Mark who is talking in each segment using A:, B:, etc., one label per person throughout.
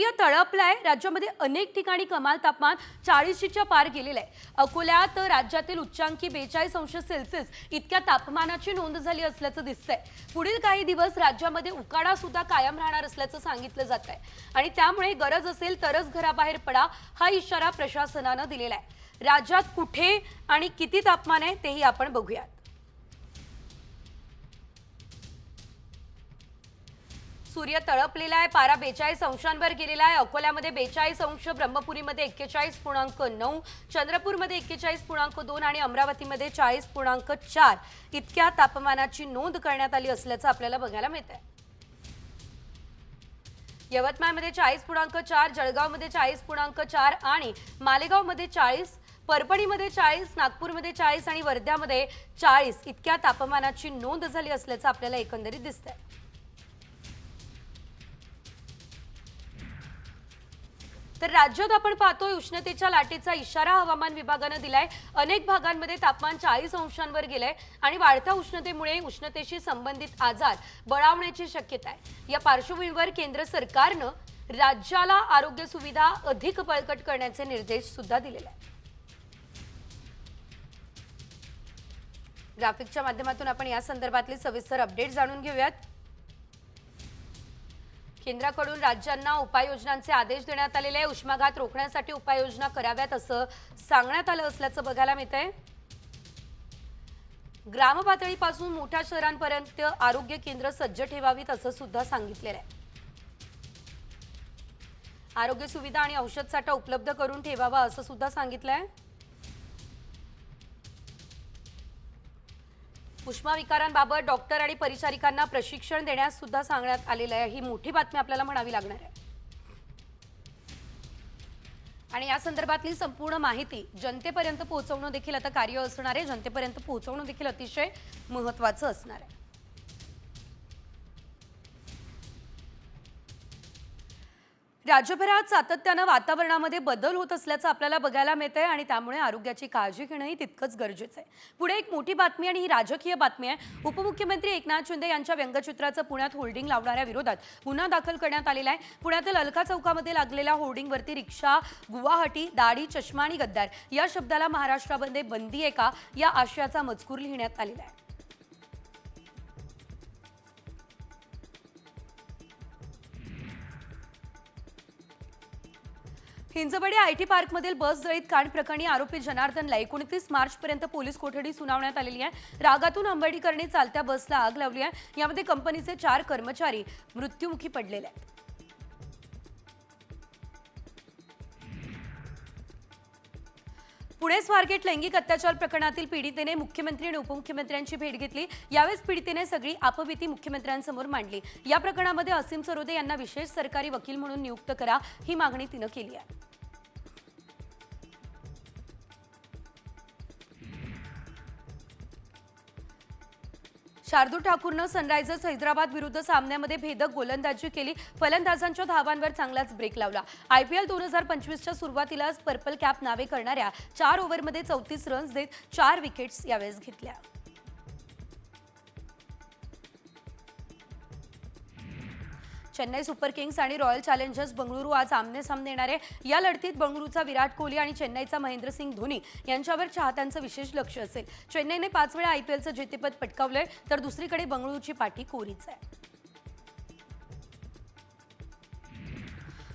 A: सूर्य तळपलाय। राज्यामध्ये अनेक ठिकाणी कमाल तापमान 40च्या पार गेलेलं आहे। अकोल्यात राज्यातील उच्चांकी 42°C इतक्या तापमानाची नोंद झाली असल्याचं दिसतंय। पुढील काही दिवस राज्यामध्ये उकाडा सुद्धा कायम राहणार असल्याचं सांगितलं जात आहे आणि त्यामुळे गरज असेल तरच घराबाहेर पडा हा इशारा प्रशासनानं दिलेला आहे। राज्यात कुठे आणि किती तापमान आहे तेही आपण बघूया। सूर्य तळपलेला आहे। पारा 42°वर गेलेला आहे। अकोल्यामध्ये 42°, ब्रह्मपुरीमध्ये 41.9, चंद्रपूरमध्ये 41.2 आणि अमरावतीमध्ये 40.4 इतक्या तापमानाची नोंद करण्यात आली असल्याचं आपल्याला बघायला मिळतंय। यवतमाळमध्ये 40.4, जळगावमध्ये 40.4 आणि मालेगावमध्ये 40, परभणीमध्ये 40, नागपूरमध्ये 40 आणि वर्ध्यामध्ये 40 इतक्या तापमानाची नोंद झाली असल्याचं आपल्याला एकंदरीत दिसतंय। तर राज्यात आपण पाहतोय उष्णतेच्या लाटेचा इशारा हवामान विभागाने दिलाय। अनेक भागांमध्ये तापमान 40°वर गेलंय आणि वाढत्या उष्णतेमुळे उष्णतेशी संबंधित आजार बळावण्याची शक्यता आहे। या पार्श्वभूमीवर केंद्र सरकारने राज्याला आरोग्य सुविधा अधिक बळकट करण्याचे निर्देश सुद्धा दिलेले आहेत। ग्राफिकच्या माध्यमातून आपण या संदर्भातले सविस्तर अपडेट जाणून घेऊयात। केंद्राकडून राज्यांना उपाययोजनांचे आदेश देण्यात आलेले आहे। उष्माघात रोखण्यासाठी उपाययोजना कराव्यात असं सांगण्यात आलं असल्याचं बघायला मिळतंय। ग्राम पातळीपासून मोठ्या शहरांपर्यंत आरोग्य केंद्र सज्ज ठेवावीत असं सुद्धा सांगितलेलं आहे। आरोग्य सुविधा आणि औषध साठा उपलब्ध करून ठेवावा असं सुद्धा सांगितलंय। उष्माविकारांबाबत डॉक्टर आणि परिचारिकांना प्रशिक्षण देण्यास सुद्धा सांगण्यात आलेलं आहे। ही मोठी बातमी आपल्याला म्हणावी लागणार आहे आणि या संदर्भातली संपूर्ण माहिती जनतेपर्यंत पोहोचवणं देखील आता कार्य असणार आहे। जनतेपर्यंत पोहोचवणं देखील अतिशय महत्त्वाचं असणार आहे। राज्यभरात सातत्याने वातावरणामध्ये बदल होत असल्याचं आपल्याला बघायला मिळतंय आणि त्यामुळे आरोग्याची काळजी घेणंही तितकंच गरजेचं आहे। पुढे एक मोठी बातमी आणि ही राजकीय बातमी आहे। उपमुख्यमंत्री एकनाथ शिंदे यांच्या व्यंगचित्राचं पुण्यात होर्डिंग लावणाऱ्या विरोधात गुन्हा दाखल करण्यात आलेला आहे। पुण्यातील अलका चौकामध्ये लागलेल्या होर्डिंगवरती रिक्षा, गुवाहाटी, दाढी, चष्मा आणि गद्दार या शब्दाला महाराष्ट्रामध्ये बंदी आहे का या आशयाचा मजकूर लिहिण्यात आलेला आहे। हिंजवडी आयटी पार्कमधील बस जळीत कांड प्रकरणी आरोपी जनार्दनला 29 मार्चपर्यंत पोलीस कोठडी सुनावण्यात आलेली आहे। रागातून अंबेडकरने चालत्या बसला आग लावली आहे। यामध्ये कंपनीचे 4 कर्मचारी मृत्युमुखी पडलेले आहेत। पुणे स्वारगेट लैंगिक अत्याचार प्रकरणातील पीडितेने मुख्यमंत्री आणि उपमुख्यमंत्र्यांची भेट घेतली। यावेळेस पीडितेने सगळी आपबीती मुख्यमंत्र्यांसमोर मांडली। या प्रकरणामध्ये असीम सरोदे यांना विशेष सरकारी वकील म्हणून नियुक्त करा ही मागणी तिने केली आहे। शार्दूल ठाकूरनं सनरायझर्स हैदराबाद विरुद्ध सामन्यामध्ये भेदक गोलंदाजी केली। फलंदाजांच्या धावांवर चांगलाच ब्रेक लावला। IPL 2025च्या सुरुवातीलाच पर्पल कॅप नावे करणाऱ्या 4 ओव्हरमध्ये 34 रन्स देत 4 विकेट्स यावेळेस घेतल्या। चेन्नई सुपर किंग्स आणि रॉयल चॅलेंजर्स बंगळुरू आज आमने-सामने येणार आहे। या लढतीत बंगळुरूचा विराट कोहली आणि चेन्नईचा महेंद्रसिंग धोनी यांच्यावर चाहत्यांचं विशेष लक्ष असेल। चेन्नईने 5 वेळा IPLचं जेतेपद पटकावलंय तर दुसरीकडे बंगळुरूची पाठी कोरीच आहे।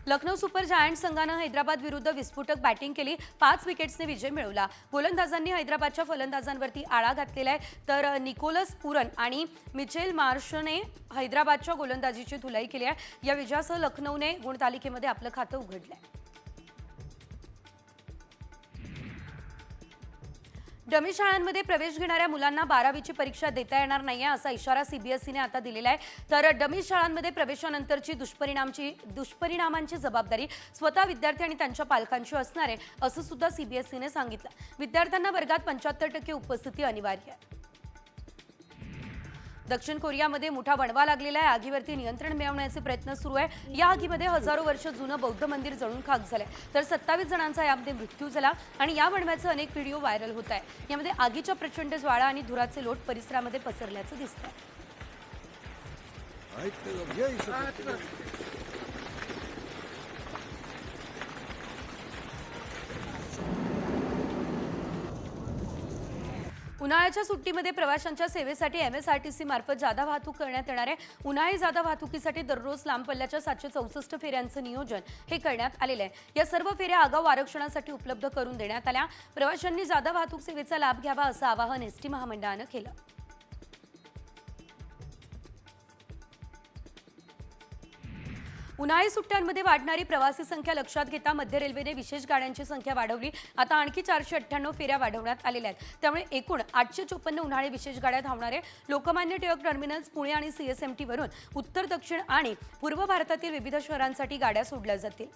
A: लखनौ सुपर जायंट्स संघानं हैदराबाद विरुद्ध विस्फोटक बॅटिंग केली। 5 विकेट्सने विजय मिळवला। गोलंदाजांनी हैदराबादच्या फलंदाजांवरती आळा घातलेला आहे तर निकोलस पुरन आणि मिचेल मार्शने हैदराबादच्या गोलंदाजीची धुलाई केली आहे। या विजयासह लखनौने गुणतालिकेमध्ये आपलं खातं उघडलंय। डमी शाळांमध्ये प्रवेश घेणाऱ्या मुलांना 12वीची परीक्षा देता येणार नाहीये असा इशारा CBSEने आता दिलेला आहे। तर डमी शाळांमध्ये प्रवेशानंतरची दुष्परिणामांची जबाबदारी स्वतः विद्यार्थी आणि त्यांच्या पालकांची असणार आहे असं सुद्धा CBSEने सांगितलं। विद्यार्थ्यांना वर्गात 75% उपस्थिती अनिवार्य आहे। दक्षिण कोरियामध्ये मोठा वणवा लागलेला आहे। आगीवरती नियंत्रण मिळवण्याचे प्रयत्न सुरू आहे। या आगीमध्ये हजारो वर्ष जुनं बौद्ध मंदिर जळून खाक झालंय तर 27 जणांचा यामध्ये मृत्यू झाला आणि या वणव्याचे अनेक व्हिडिओ व्हायरल होत आहेत। यामध्ये आगीच्या प्रचंड ज्वाळा आणि धुराचे लोट परिसरामध्ये पसरल्याचं दिसतंय। उन्हाळ्याच्या सुट्टीमध्ये प्रवाशांच्या सेवेसाठी MSRTC मार्फत जादा वाहतूक करण्यात येणार आहे. उन्हाळी जादा वाहतुकीसाठी दररोज लांब पल्ल्याच्या 764 फेऱ्यांचं नियोजन हे करण्यात आलेलं आहे. या सर्व फेऱ्या आगाऊ आरक्षणासाठी उपलब्ध करून देण्यात आल्या. प्रवाशांनी जादा वाहतूक सेवेचा लाभ घ्यावा असं आवाहन SD महामंडळानं केलं. उन्हाळी सुट्ट्यांमध्ये वाढणारी प्रवासी संख्या लक्षात घेता मध्य रेल्वेने विशेष गाड्यांची संख्या वाढवली. आता आणखी 498 फेऱ्या वाढवण्यात आलेल्या आहेत. त्यामुळे एकूण 854 उन्हाळी विशेष गाड्या धावणार आहे. लोकमान्य टिळक टर्मिनस, पुणे आणि CSMT वरून उत्तर, दक्षिण आणि पूर्व भारतातील विविध शहरांसाठी गाड्या सोडल्या जातील.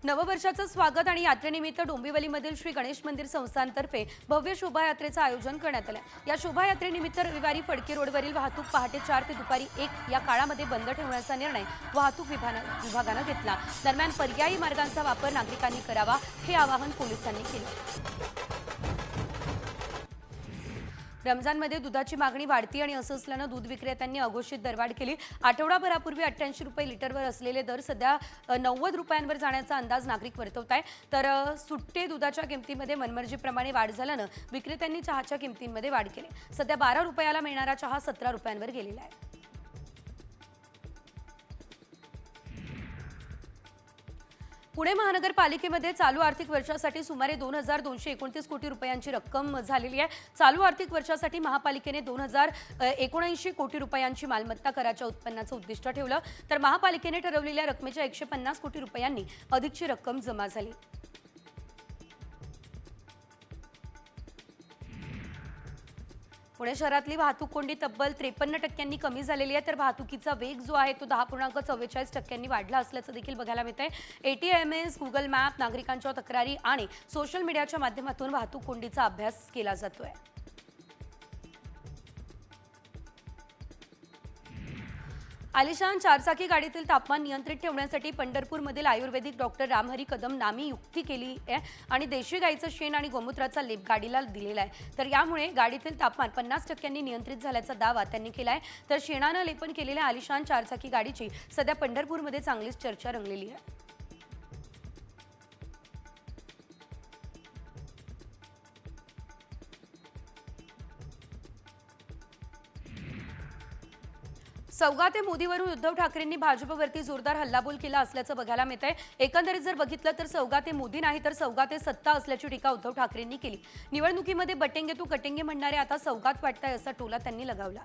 A: नववर्षाचं स्वागत आणि यात्रेनिमित्त डोंबिवलीमधील श्री गणेश मंदिर संस्थानतर्फे भव्य शोभायात्रेचं आयोजन करण्यात आलं. या शोभायात्रेनिमित्त रविवारी फडके रोडवरील वाहतूक पहाटे 4 ते दुपारी 1 या काळामध्ये बंद ठेवण्याचा निर्णय वाहतूक विभागानं घेतला. दरम्यान पर्यायी मार्गांचा वापर नागरिकांनी करावा हे आवाहन पोलिसांनी केलं. रमजानमध्ये दुधाची मागणी वाढती आणि असं असल्यानं दूध विक्रेत्यांनी अघोषित दरवाढ केली. आठवडाभरापूर्वी 88 रुपये लिटरवर असलेले दर सध्या 90 रुपयांवर जाण्याचा अंदाज नागरिक वर्तवत आहे. तर सुट्टे दुधाच्या किमतीमध्ये मनमर्जीप्रमाणे वाढ झाल्यानं विक्रेत्यांनी चहाच्या किमतींमध्ये वाढ केली. सध्या 12 रुपयाला मिळणारा चहा 17 रुपयांवर गेलेला आहे. पुणे महानगरपालिकेमध्ये चालू आर्थिक वर्षासाठी सुमारे 2229 कोटी रुपयांची रक्कम झालेली आहे. चालू आर्थिक वर्षासाठी महापालिकेने 2079 कोटी रुपयांची मालमत्ता कराच्या उत्पन्नाचं उद्दिष्ट ठेवलं. तर महापालिकेने ठरवलेल्या रकमेच्या 150 कोटी रुपयांनी अधिकची रक्कम जमा झाली. पुणे शहरातली वाहतूक कोंडी तब्बल 53% कमी झालेली आहे. तर वाहतुकीचा वेग जो आहे तो 10.44% वाढला असल्याचं देखील बघायला मिळतंय. ATMS, गुगल मॅप, नागरिकांच्या तक्रारी आणि सोशल मीडियाच्या माध्यमातून वाहतूक कोंडीचा अभ्यास केला जातोय. आलिशान चारचाकी गाडीतील तापमान नियंत्रित ठेवण्यासाठी पंढरपूरमधील आयुर्वेदिक डॉक्टर रामहरी कदम नामी युक्ती केली आहे आणि देशी गाईचं शेण आणि गोमूत्राचा लेप गाडीला दिलेला आहे. तर यामुळे गाडीतील तापमान 50% नियंत्रित झाल्याचा दावा त्यांनी केला आहे. तर शेणानं लेपन केलेल्या आलिशान चारचाकी गाडीची सध्या पंढरपूरमध्ये चांगलीच चर्चा रंगलेली आहे. सौगा ते मोदीवरून उद्धव ठाकरेंनी भाजपवरती जोरदार हल्लाबोल केला असल्याचं बघायला मिळतंय. एकंदरीत जर बघितलं तर सौगा ते मोदी नाही तर सौगा ते सत्ता असल्याची टीका उद्धव ठाकरेंनी केली. निवडणुकीमध्ये बटेंगे तू कटेंगे म्हणणारे आता सौगात वाटताय असा टोला त्यांनी लगावला.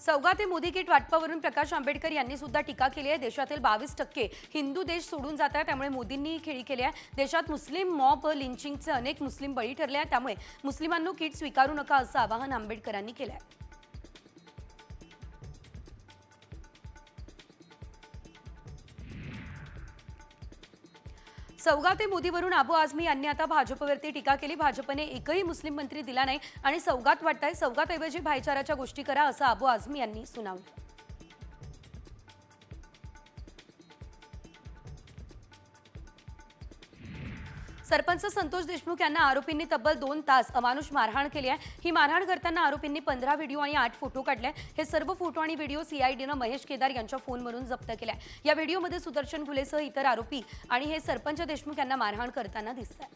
A: सौगा ते मोदी किट वाटपावरून प्रकाश आंबेडकर यांनी सुद्धा टीका केली आहे. देशातील 22% हिंदू देश सोडून जात आहे, त्यामुळे मोदींनी खेळी केली आहे. देशात मुस्लिम मॉब लिंचिंगचे अनेक मुस्लिम बळी ठरले आहेत, त्यामुळे मुस्लिमांनो किट स्वीकारू नका असं आवाहन आंबेडकरांनी केलं आहे. सौगा ते मोदीवरून अबू आझमी यांनी आता भाजपवरती टीका केली. भाजपने एकही मुस्लिम मंत्री दिला नाही आणि सौगात वाटताय. सौगातऐवजी भाईचाराच्या गोष्टी करा असं अबू आझमी यांनी सुनावलं. सरपंच संतोष देशमुख यांना आरोपींनी तब्बल 2 तास अमानुष मारहाण केली आहे. ही मारहाण करताना आरोपींनी 15 व्हिडिओ आणि 8 फोटो काढले. हे सर्व फोटो आणि व्हिडिओ CIDनं महेश केदार यांच्या फोनवरून जप्त केले. या व्हिडिओमध्ये सुदर्शन घुलेसह इतर आरोपी आणि हे सरपंच देशमुख यांना मारहाण करताना दिसतात.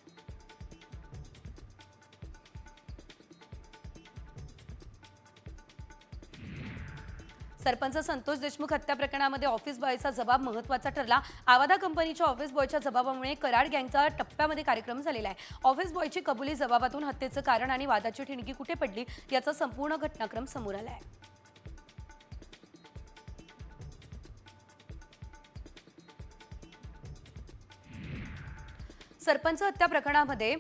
A: सरपंच संतोष देशमुख हत्या प्रकरणामध्ये ऑफिस बॉयचा जबाब महत्त्वाचा ठरला. आवादा कंपनीच्या ऑफिस बॉयच्या जबाबामुळे कराड गँगचा टप्प्यामध्ये कार्यक्रम झालेला आहे. ऑफिस बॉयची कबुली जबाबातून हत्येचं कारण आणि वादाची ठिणगी कुठे पडली याचा संपूर्ण घटनाक्रम समोर आला आहे. सरपंच हत्या प्रकरणामध्ये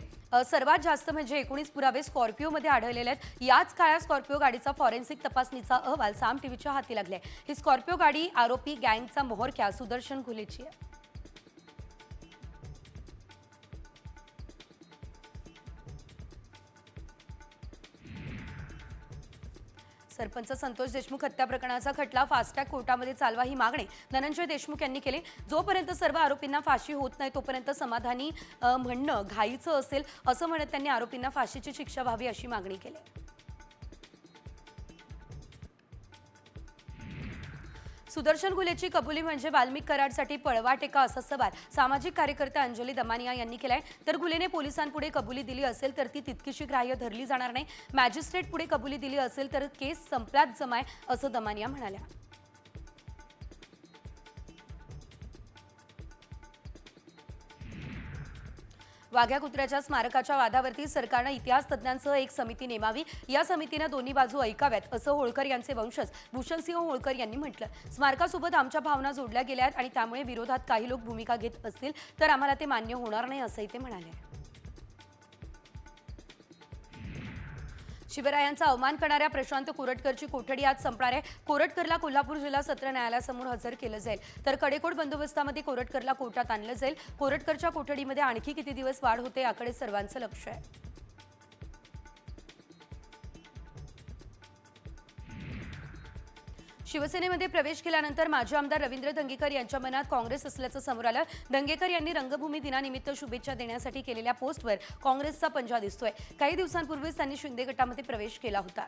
A: सर्वात जास्त म्हणजे 19 पुरावे स्कॉर्पिओमध्ये आढळलेले आहेत. याच काळात स्कॉर्पिओ गाडीचा फॉरेन्सिक तपासणीचा अहवाल साम टीव्हीच्या हाती लागलाय. ही स्कॉर्पिओ गाडी आरोपी गँगचा मोहरक्या सुदर्शन घुलेची आहे. सरपंच संतोष देशमुख हत्या प्रकरणाचा खटला फास्ट ट्रॅक कोर्टामध्ये चालवा ही मागणी धनंजय देशमुख यांनी केली. जोपर्यंत सर्व आरोपींना फाशी होत नाही तोपर्यंत समाधानी म्हणणं घाईचं असेल असं म्हणत त्यांनी आरोपींना फाशीची शिक्षा व्हावी अशी मागणी केली. सुदर्शन घुलेची कबुली म्हणजे वाल्मिक कराडसाठी पळवा टेका असा सवाल सामाजिक कार्यकर्ते अंजली दमानिया यांनी केलाय. तर घुलेने पोलिसांपुढे कबुली दिली असेल तर ती तितकीशी ग्राह्य धरली जाणार नाही. मॅजिस्ट्रेट पुढे कबुली दिली असेल तर केस संपल्यात जमाय असं दमानिया म्हणाल्या. वाघ्या कुत्र्याच्या स्मारकाच्या वादावरती सरकारनं इतिहास तज्ज्ञांसह एक समिती नेमावी. या समितीनं दोन्ही बाजू ऐकाव्यात असं होळकर यांचे वंशज भूषणसिंह होळकर यांनी म्हटलं. स्मारकासोबत आमच्या भावना जोडल्या गेल्या आहेत आणि त्यामुळे विरोधात काही लोक भूमिका घेत असतील तर आम्हाला ते मान्य होणार नाही असंही ते म्हणाले. शिवरायांचा अवमान करणाऱ्या प्रशांत कोरटकरची कोठडी आज संपणार आहे. कोरटकरला कोल्हापूर जिल्हा सत्र न्यायालयासमोर हजर केलं जाईल. तर कडेकोट बंदोबस्तामध्ये कोरटकरला कोर्टात आणलं जाईल. कोरटकरच्या कोठडीमध्ये आणखी किती दिवस वाढ होते याकडे सर्वांचं लक्ष आहे. शिवसेनेमध्ये प्रवेश केल्यानंतर माजी आमदार रवींद्र धंगेकर यांच्या मनात काँग्रेस असल्याचं समोर आलं. धंगेकर यांनी रंगभूमी दिनानिमित्त शुभेच्छा देण्यासाठी केलेल्या पोस्टवर काँग्रेसचा पंजा दिसतोय. काही दिवसांपूर्वीच त्यांनी शिंदे गटामध्ये प्रवेश केला होता.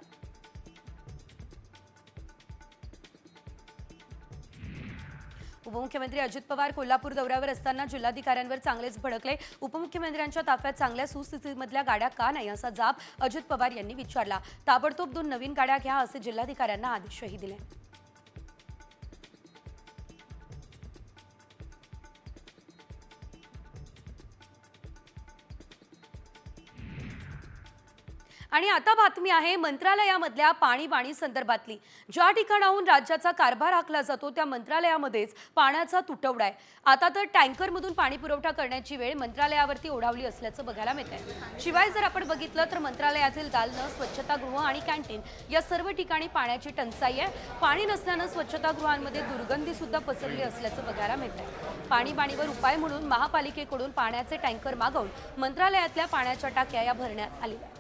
A: उपमुख्यमंत्री अजित पवार कोल्हापूर दौऱ्यावर असताना जिल्हाधिकाऱ्यांवर चांगलेच भडकले. उपमुख्यमंत्र्यांच्या ताफ्यात चांगल्या सुस्थितीमधल्या गाड्या का नाही असा जाब अजित पवार यांनी विचारला. ताबडतोब 2 नवीन गाड्या घ्या असे जिल्हाधिकाऱ्यांना आदेशही दिले. आणि आता बातमी आहे मंत्रालयामधल्या पाणी संदर्भातली. ज्या ठिकाणाहून राज्याचा कारभार आखला जातो त्या मंत्रालयामध्येच पाण्याचा तुटवडा आहे. आता तर टँकरमधून पाणी पुरवठा करण्याची वेळ मंत्रालयावरती ओढावली असल्याचं बघायला मिळतंय. शिवाय जर आपण बघितलं तर मंत्रालयातील दालनं, स्वच्छतागृह आणि कॅन्टीन या सर्व ठिकाणी पाण्याची टंचाई आहे. पाणी नसल्यानं स्वच्छतागृहांमध्ये दुर्गंधी सुद्धा पसरली असल्याचं बघायला मिळतंय. पाणीबाणीवर उपाय म्हणून महापालिकेकडून पाण्याचे टँकर मागवून मंत्रालयातल्या पाण्याच्या टाक्या या भरण्यात आल्या.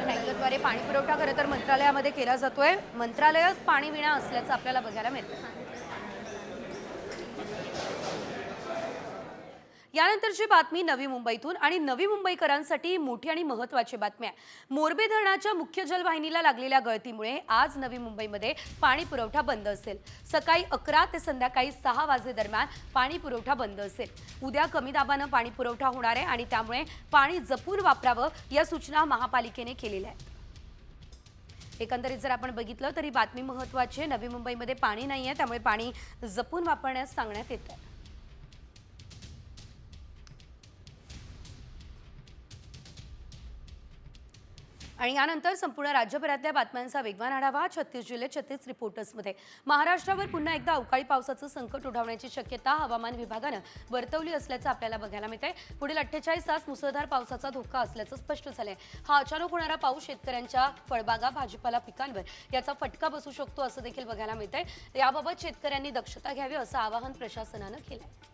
A: टँकरद्वारे पाणी पुरवठा खरं तर मंत्रालयामध्ये केला जातोय. मंत्रालयच पाणी विना असल्याचं आपल्याला बघायला मिळतं. यानंतरची बातमी नवी मुंबईतून आणि नवी मुंबईकरांसाठी मोठी आणि महत्त्वाची बातमी आहे. मोरबी धरणाच्या मुख्य जलवाहिनीला लागलेल्या गळतीमुळे आज नवी मुंबईमध्ये पाणी पुरवठा बंद असेल. सकाळी 11 ते संध्याकाळी 6 वाजेदरम्यान पाणी पुरवठा बंद असेल. उद्या कमी दाबानं पाणी पुरवठा होणार आहे आणि त्यामुळे पाणी जपून वापरावं या सूचना महापालिकेने केलेल्या आहेत. एकंदरीत जर आपण बघितलं तरी बातमी महत्त्वाची आहे. नवी मुंबईमध्ये पाणी नाही आहे, त्यामुळे पाणी जपून वापरण्यास सांगण्यात येत आहे. आणि यानंतर संपूर्ण राज्यभरातल्या बातम्यांचा वेगवान आढावा 36 जिल्हे 36 रिपोर्टर्समध्ये. महाराष्ट्रावर पुन्हा एकदा अवकाळी पावसाचं संकट ओढवण्याची शक्यता हवामान विभागानं वर्तवली असल्याचं आपल्याला बघायला मिळतंय. पुढील 48 तास मुसळधार पावसाचा धोका असल्याचं स्पष्ट झालंय. हा अचानक होणारा पाऊस शेतकऱ्यांच्या फळबागा, भाजीपाला पिकांवर याचा फटका बसू शकतो असं देखील बघायला मिळतंय. याबाबत शेतकऱ्यांनी दक्षता घ्यावी असं आवाहन प्रशासनानं केलंय.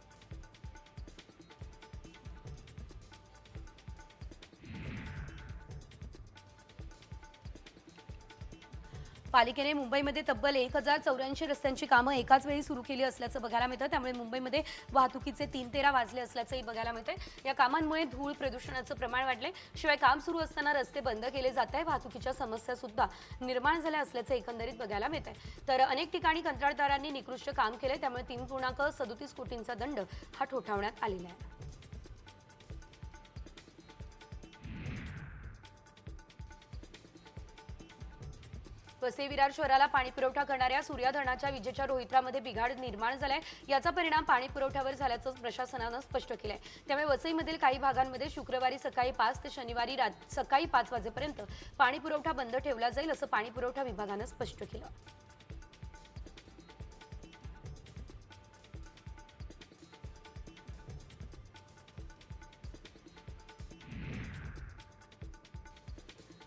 A: पालिकेने मुंबईमध्ये तब्बल 1084 रस्त्यांची कामं एकाच वेळी सुरू केली असल्याचं बघायला मिळतं. त्यामुळे मुंबईमध्ये वाहतुकीचे 3-13 वाजले असल्याचंही बघायला मिळतंय. या कामांमुळे धूळ प्रदूषणाचं प्रमाण वाढलंय. शिवाय काम सुरू असताना रस्ते बंद केले जात आहे. वाहतुकीच्या समस्या सुद्धा निर्माण झाल्या असल्याचं एकंदरीत बघायला मिळतंय. तर अनेक ठिकाणी कंत्राटदारांनी निकृष्ट काम केलंय. त्यामुळे 3.37 कोटींचा दंड हा ठोठावण्यात आलेला आहे. वसई विरार शहराला पाणी पुरवठा करणाऱ्या सूर्या धरणाच्या विजेच्या रोहित्रामध्ये बिघाड निर्माण झालाय. याचा परिणाम पाणी पुरवठ्यावर झाल्याचं प्रशासनानं स्पष्ट केलंय. त्यामुळे वसईमधील काही भागांमध्ये शुक्रवारी सकाळी 5 ते शनिवारी सकाळी 5 वाजेपर्यंत पाणी पुरवठा बंद ठेवला जाईल असं पाणी पुरवठा विभागानं स्पष्ट केलं.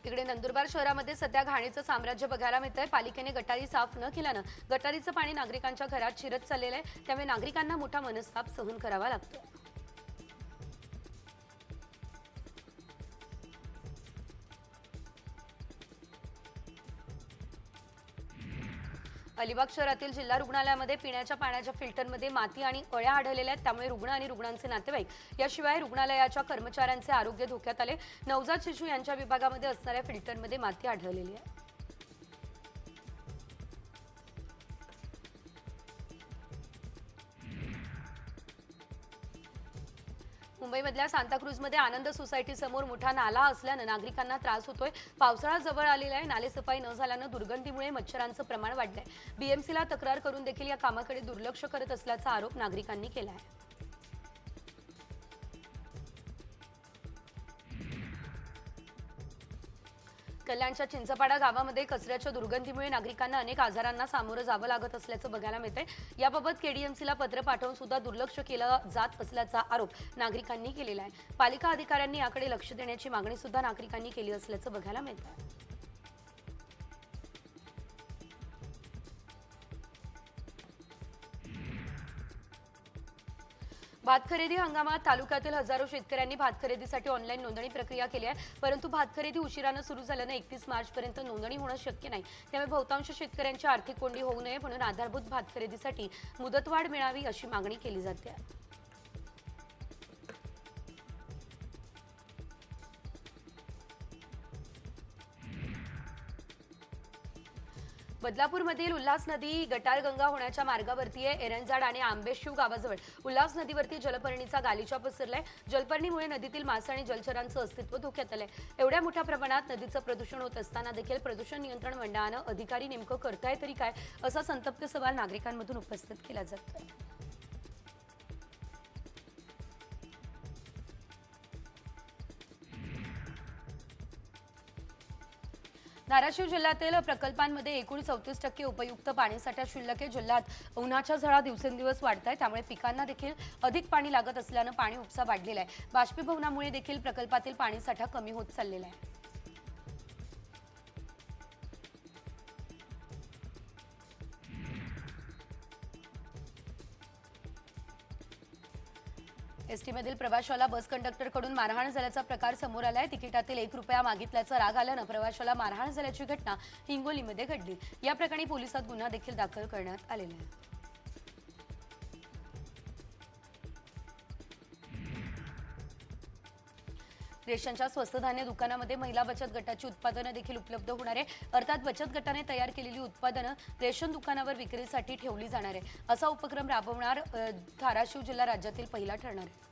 A: तिकडे नंदुरबार शहरामध्ये सध्या घाणीचं साम्राज्य बघायला मिळतंय. पालिकेने गटारी साफ न केल्यानं गटारीचं पाणी नागरिकांच्या घरात शिरत चाललेलं आहे. त्यामुळे नागरिकांना मोठा मनस्ताप सहन करावा लागतो. अलिबाग शहरातील जिल्हा रुग्णालयामध्ये पिण्याच्या पाण्याच्या फिल्टरमध्ये माती आणि अळ्या आढळलेल्या आहेत। त्यामुळे रुग्ण आणि रुग्णांचे नातेवाईक याशिवाय रुग्णालयाच्या कर्मचाऱ्यांचे आरोग्य धोक्यात आले। नवजात शिशु यांच्या विभागामध्ये असणाऱ्या फिल्टरमध्ये माती आढळलेली आहे। मुंबईमधल्या सांताक्रूजमध्ये आनंद सोसायटी समोर मोठा नाला असल्याने नागरिकांना त्रास होतोय। पावसाळा जवळ आलेला आहे। नाले सफाई न झाल्याने दुर्गंधीमुळे मच्छरांचं प्रमाण वाढलंय। बीएमसीला तक्रार करून देखील या कामाकडे दुर्लक्ष करत असल्याचा आरोप नागरिकांनी केला आहे। कल्याणच्या चिंचपाडा गावामध्ये कचऱ्याच्या दुर्गंधीमुळे नागरिकांना अनेक आजारांना सामोरं जावं लागत असल्याचं बघायला मिळतंय। याबाबत केडीएमसीला पत्र पाठवून सुद्धा दुर्लक्ष केलं जात असल्याचा आरोप नागरिकांनी केलेला आहे। पालिका अधिकाऱ्यांनी याकडे लक्ष देण्याची मागणी सुद्धा नागरिकांनी केली असल्याचं बघायला मिळतंय। भात खरेदी हंगामात तालुक्यातील हजारो शेतकऱ्यांनी भात खरेदीसाठी ऑनलाईन नोंदणी प्रक्रिया केली आहे। परंतु भात खरेदी उशिराने सुरू झाल्याने 31 मार्चपर्यंत नोंदणी होणं शक्य नाही। त्यामुळे बहुतांश शेतकऱ्यांची आर्थिक कोंडी होऊ नये म्हणून आधारभूत भात खरेदीसाठी मुदतवाढ मिळावी अशी मागणी केली जाते। बदलापूरमधील उल्हास नदी गटारगंगा होण्याच्या मार्गावरती आहे। एरंजाड आणि आंबेशिव गावाजवळ उल्हास नदीवरती जलपर्णीचा गालिचा पसरलाय। जलपर्णीमुळे नदीतील मासे आणि जलचरांचं अस्तित्व धोक्यात आलंय। एवढ्या मोठ्या प्रमाणात नदीचं प्रदूषण होत असताना देखील प्रदूषण नियंत्रण मंडळानं अधिकारी नेमकं करताय तरी काय असा संतप्त सवाल नागरिकांमधून उपस्थित केला जातोय। धाराशिव जिल्ह्यातील प्रकल्पांमध्ये एकूण 34% उपयुक्त पाणीसाठा शिल्लक आहे। जिल्ह्यात उन्हाच्या झळा दिवसेंदिवस वाढत आहे। त्यामुळे पिकांना देखील अधिक पाणी लागत असल्यानं पाणी उपसा वाढलेला आहे। बाष्पीभवनामुळे देखील प्रकल्पातील पाणीसाठा कमी होत चाललेला आहे। एसटीमधील प्रवाशाला बस कंडक्टरकडून मारहाण झाल्याचा प्रकार समोर आलाय। तिकिटातील 1 रुपया मागितल्याचा राग आल्यानं प्रवाशाला मारहाण झाल्याची घटना हिंगोलीमध्ये घडली। या प्रकरणी पोलिसात गुन्हा देखील दाखल करण्यात आलेला आहे। रेशनच्या स्वस्त धान्य दुकानामध्ये महिला बचत गटाची उत्पादनं देखील उपलब्ध होणार आहे। अर्थात बचत गटाने तयार केलेली उत्पादनं रेशन दुकानावर विक्रीसाठी ठेवली जाणार आहे। असा उपक्रम राबवणार धाराशिव जिल्हा राज्यातील पहिला ठरणार आहे।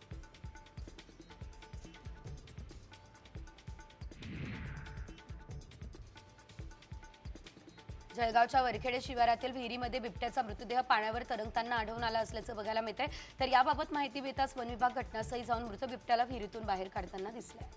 A: जळगावच्या वरखेडे शिवारातील विहिरीमध्ये बिबट्याचा मृतदेह पाण्यावर तरंगताना आढळून आला असल्याचं बघायला मिळतंय। तर याबाबत माहिती मिळताच वन विभाग घटनास्थळी जाऊन मृत बिबट्याला विहिरीतून बाहेर काढताना दिसलाय।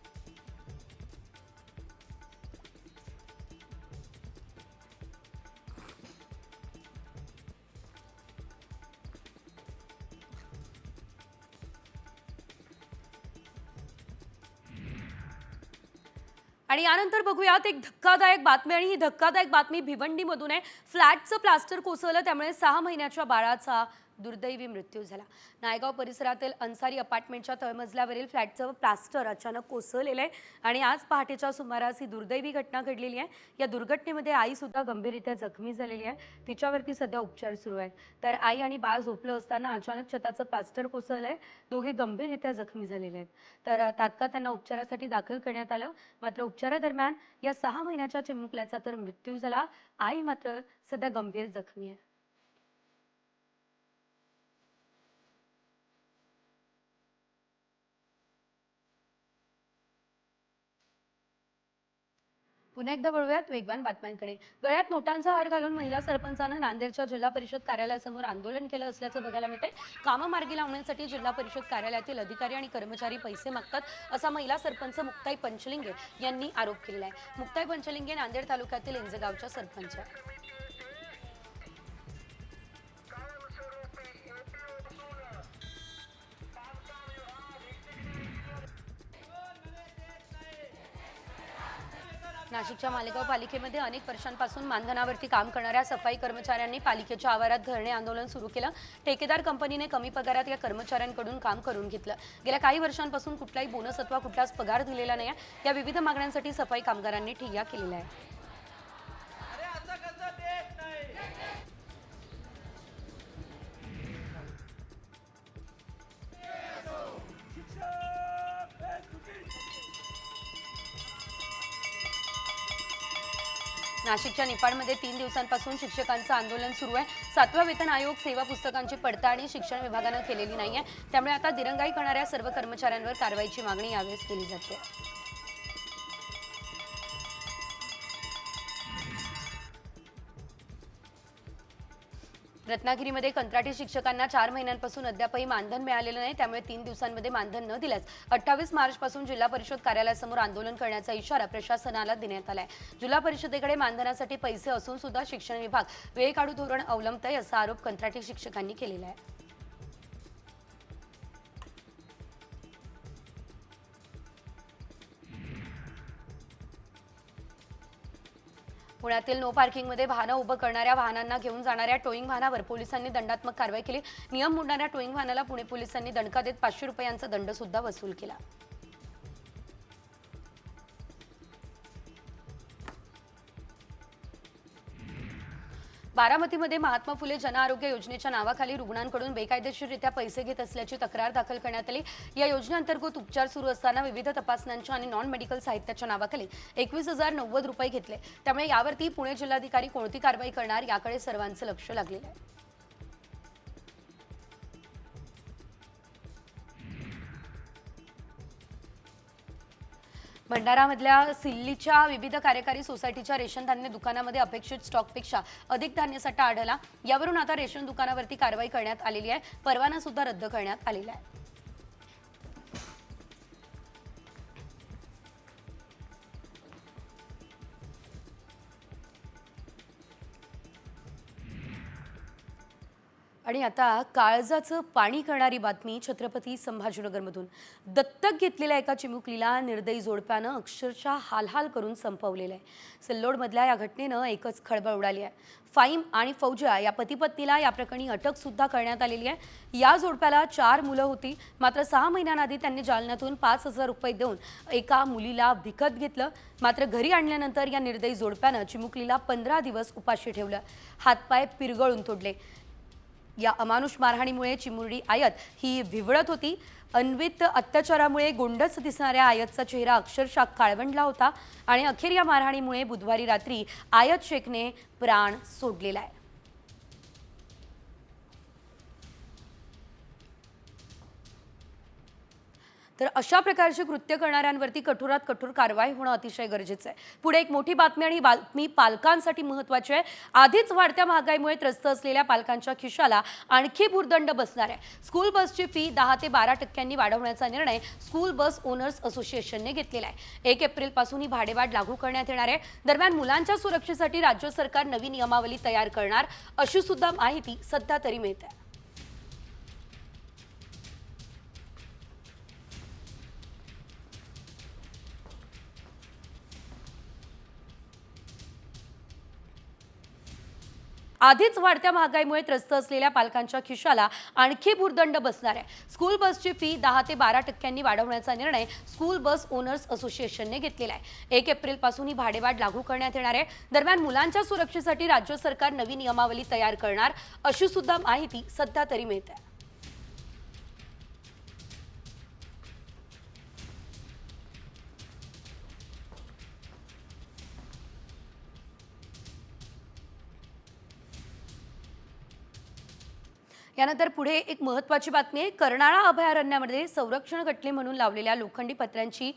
A: आणि यानंतर बघूयात एक धक्कादायक बातमी आणि ही धक्कादायक बातमी भिवंडीमधून आहे। फ्लॅटचं प्लास्टर कोसळलं त्यामुळे 6 महिन्याच्या बाळाचा दुर्दैवी मृत्यू झाला। नायगाव परिसरातील अन्सारी अपार्टमेंटच्या तळमजल्यावरील फ्लॅटचं प्लास्टर अचानक कोसळलेलं आहे आणि आज पहाटेच्या सुमारास ही दुर्दैवी घटना घडलेली आहे। या दुर्घटनेमध्ये आई सुद्धा गंभीररित्या जखमी झालेली आहे। तिच्यावरती सध्या उपचार सुरू आहेत। तर आई आणि बाळ झोपलं असताना अचानक छताचं प्लास्टर कोसळलंय। दोघे गंभीररित्या जखमी झालेले आहेत। तर तात्काळ त्यांना उपचारासाठी दाखल करण्यात आलं। मात्र उपचारादरम्यान या 6 महिन्याच्या चिमुकल्याचा तर मृत्यू झाला। आई मात्र सध्या गंभीर जखमी आहे। पुन्हा एकदा वळूयात वेगवान बातम्यांकडे। गळ्यात नोटांचा हार घालून महिला सरपंचानं नांदेडच्या जिल्हा परिषद कार्यालयासमोर आंदोलन केलं असल्याचं बघायला मिळतंय। कामं मार्गी लावण्यासाठी जिल्हा परिषद कार्यालयातील अधिकारी आणि कर्मचारी पैसे मागतात असा महिला सरपंच मुक्ताई पंचलिंगे यांनी आरोप केलेला आहे। मुक्ताई पंचलिंगे नांदेड तालुक्यातील इंजगावच्या सरपंच आहेत। नाशिकच्या मालेगाव पालिकेमध्ये अनेक वर्षांपासून मानधनावरती काम करणाऱ्या सफाई कर्मचाऱ्यांनी पालिकेच्या आवारात धरणे आंदोलन सुरू केलं। ठेकेदार कंपनीने कमी पगारात या कर्मचाऱ्यांकडून काम करून घेतलं। गेल्या काही वर्षांपासून कुठलाही बोनस अथवा कुठलाच पगार दिलेला नाही। या विविध मागण्यांसाठी सफाई कामगारांनी ठिय्या केलेला आहे। नाशिकच्या निफाडमध्ये 3 दिवसांपासून शिक्षकांचं आंदोलन सुरू आहे. 7व्या वेतन आयोग सेवा पुस्तकांची पडताळणी शिक्षण विभागानं केलेली नाहीये. त्यामुळे आता दिरंगाई करणाऱ्या सर्व कर्मचाऱ्यांवर कारवाईची मागणी यावेळेस केली जाते. रत्नागिरीमध्ये कंत्राटी शिक्षकांना 4 महिन्यांपासून अद्यापही मानधन मिळालेलं नाही. त्यामुळे 3 दिवसांमध्ये मानधन न दिल्यास 28 मार्चपासून जिल्हा परिषद कार्यालयासमोर आंदोलन करण्याचा इशारा प्रशासनाला देण्यात आलाय. जिल्हा परिषदेकडे मानधनासाठी पैसे असून सुद्धा शिक्षण विभाग वेळकाढू धोरण अवलंबतंय असा आरोप कंत्राटी शिक्षकांनी केलेला आहे. पुण्यातील नो पार्किंगमध्ये वाहनं उभं करणाऱ्या वाहनांना घेऊन जाणाऱ्या टोईंग वाहनावर पोलिसांनी दंडात्मक कारवाई केली. नियम मोडणाऱ्या टोईंग वाहनाला पुणे पोलिसांनी दणका देत 500 रुपयांचा दंड सुद्धा वसूल केला. बारामतीमध्ये महात्मा फुले जनआरोग्य योजनेच्या नावाखाली रुग्णांकडून बेकायदेशीररित्या पैसे घेत असल्याची तक्रार दाखल करण्यात आली. या योजनेअंतर्गत उपचार सुरू असताना विविध तपासण्यांच्या आणि नॉन मेडिकल साहित्याच्या नावाखाली 21,090 रुपये घेतले. त्यामुळे यावरती पुणे जिल्हाधिकारी कोणती कारवाई करणार याकडे सर्वांचं लक्ष लागलेलं आहे. भंडारामधल्या सिल्लीच्या विविध कार्यकारी सोसायटीच्या रेशन धान्य दुकानामध्ये अपेक्षित स्टॉकपेक्षा अधिक धान्यसाठा आढळला. यावरून आता रेशन दुकानावरती कारवाई करण्यात आलेली आहे. परवाना सुद्धा रद्द करण्यात आलेला आहे. आणि आता काळजाचं पाणी करणारी बातमी छत्रपती संभाजीनगरमधून. दत्तक घेतलेल्या एका चिमुकलीला निर्दयी जोडप्यानं अक्षरशः हालहाल करून संपवलेलं आहे. सिल्लोडमधल्या या घटनेनं एकच खळबळ उडाली आहे. फाईम आणि फौजिया या पतीपत्नीला या प्रकरणी अटक सुद्धा करण्यात आलेली आहे. या जोडप्याला 4 मुलं होती. मात्र 6 महिन्यांआधी त्यांनी जालन्यातून 5,000 रुपये देऊन एका मुलीला विकत घेतलं. मात्र घरी आणल्यानंतर या निर्दयी जोडप्यानं चिमुकलीला 15 दिवस उपाशी ठेवलं. हातपाय पिरगळून तोडले. या अमानुष मारहाणीमुळे चिमुरडी आयत ही विवळत होती. अन्वित अत्याचारामुळे गोंडस दिसणाऱ्या आयतचा चेहरा अक्षरशः काळवंडला होता आणि अखेर या मारहाणीमुळे बुधवारी रात्री आयत शेखने प्राण सोडलेला आहे. तर अशा प्रकारचे कृत्य करणाऱ्यांवरती कठोरात कठोर कारवाई होणं अतिशय गरजेचं आहे. पुढे एक मोठी बातमी आणि ही बातमी पालकांसाठी महत्त्वाची आहे. आधीच वाढत्या महागाईमुळे त्रस्त असलेल्या पालकांच्या खिशाला आणखी भुर्दंड बसणार आहे. स्कूल बसची फी 10 ते 12% वाढवण्याचा निर्णय स्कूल बस ओनर्स असोसिएशनने घेतलेला आहे. 1 एप्रिलपासून ही भाडेवाढ लागू करण्यात येणार आहे. दरम्यान मुलांच्या सुरक्षेसाठी राज्य सरकार नवी नियमावली तयार करणार अशी सुद्धा माहिती सध्या तरी मिळते. आधीच वाढत्या महागाईमुळे त्रस्त असलेल्या पालकांच्या खिशाला आणखी भुर्दंड बसणार आहे. स्कूल बसची फी 10 ते 12% वाढवण्याचा निर्णय स्कूल बस ओनर्स असोसिएशनने घेतलेला आहे. 1 एप्रिलपासून ही भाडेवाढ लागू करण्यात येणार आहे. दरम्यान मुलांच्या सुरक्षेसाठी राज्य सरकार नवी नियमावली तयार करणार अशी सुद्धा माहिती सध्या तरी मिळते. यानंतर पुढे एक महत्त्वाची बातमी आहे. कर्नाळा अभयारण्यामध्ये संरक्षण घटले म्हणून लावलेल्या लोखंडी पत्र्यांची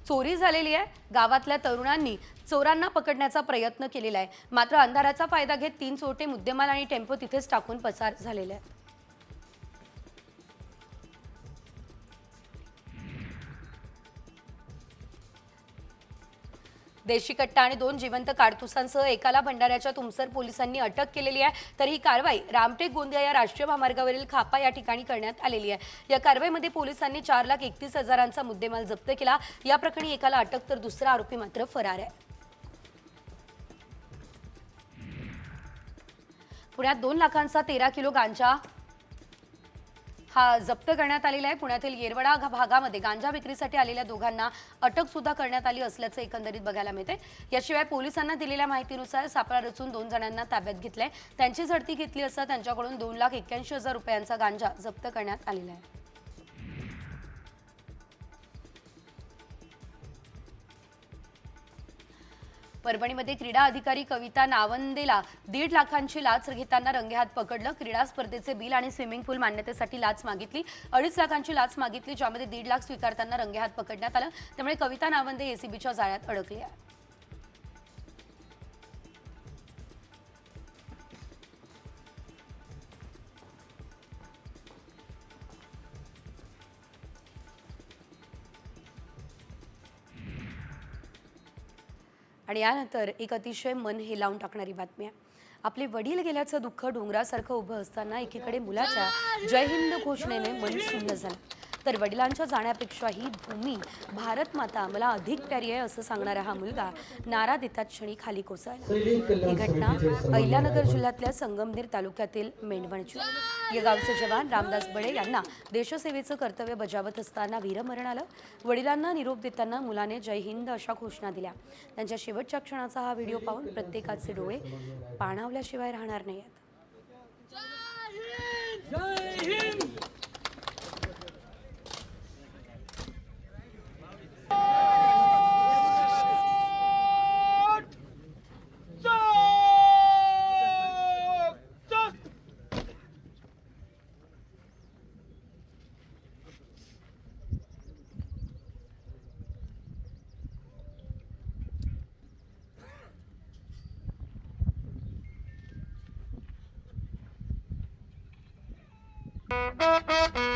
A: चोरी झालेली आहे. गावातल्या तरुणांनी चोरांना पकडण्याचा प्रयत्न केलेला आहे. मात्र अंधाराचा फायदा घेत 3 चोरटे मुद्देमाल आणि टेम्पो तिथेच टाकून पसार झालेले आहेत. देशी कट्टा आणि 2 जिवंत कारतुसांसह एकाला भंडाऱ्याच्या तुमसर पोलिसांनी अटक केलेली आहे. तर ही कारवाई रामटेक गोंदिया या राष्ट्रीय महामार्गावरील खापा या ठिकाणी करण्यात आलेली आहे. या कारवाईमध्ये पोलिसांनी 4,31,000चा मुद्देमाल जप्त केला. या प्रकरणी एकाला अटक तर दुसरा आरोपी मात्र फरार आहे. पुण्यात 2 लाखांचा 13 किलो गांजा जप्त करण्यात आलेला आहे. पुण्यातील येरवडा भागामध्ये गांजा विक्रीसाठी आलेल्या दोघांना अटक सुद्धा करण्यात आली असल्याचं एकंदरीत बघायला मिळते. याशिवाय पोलिसांना दिलेल्या माहितीनुसार सापळा रचून 2 जणांना ताब्यात घेतलंय. त्यांची झडती घेतली असता त्यांच्याकडून 2,81,000 रुपयांचा गांजा जप्त करण्यात आलेला आहे. परभणीमध्ये क्रीडा अधिकारी कविता नावंदेला 1.5 लाखांची लाच घेताना रंगेहात पकडलं. क्रीडा स्पर्धेचे बिल आणि स्विमिंग पूल मान्यतेसाठी लाच मागितली. 2.5 लाखांची लाच मागितली, ज्यामध्ये 1.5 लाख स्वीकारताना रंगेहात पकडण्यात आलं. त्यामुळे कविता नावंदे एसीबीच्या जाळ्यात अडकली आहे. आणि यानंतर एक अतिशय मन हेलावून टाकणारी बातमी आहे. आपले वडील गेल्याचं दुःख डोंगरासारखं उभं असताना एकीकडे मुलाच्या जय हिंद घोषणेने मन सुन्न झालं, तर वडिलांच्या जाण्यापेक्षाही भूमी भारत माता मला अधिक प्यारी आहे असं सांगणारा हा मुलगा नारा देतात क्षणी खाली कोसळला. ही घटना अहिल्यानगर जिल्ह्यातल्या संगमनेर तालुक्यातील मेंढवणची. या गावचे जवान रामदास बडे यांना देशसेवेचं कर्तव्य बजावत असताना वीरमरण आलं. वडिलांना निरोप देताना मुलाने जय हिंद अशा घोषणा दिल्या. त्यांच्या शेवटच्या क्षणाचा हा व्हिडिओ पाहून प्रत्येकाचे डोळे पाणावल्याशिवाय राहणार नाहीत.
B: Thank you.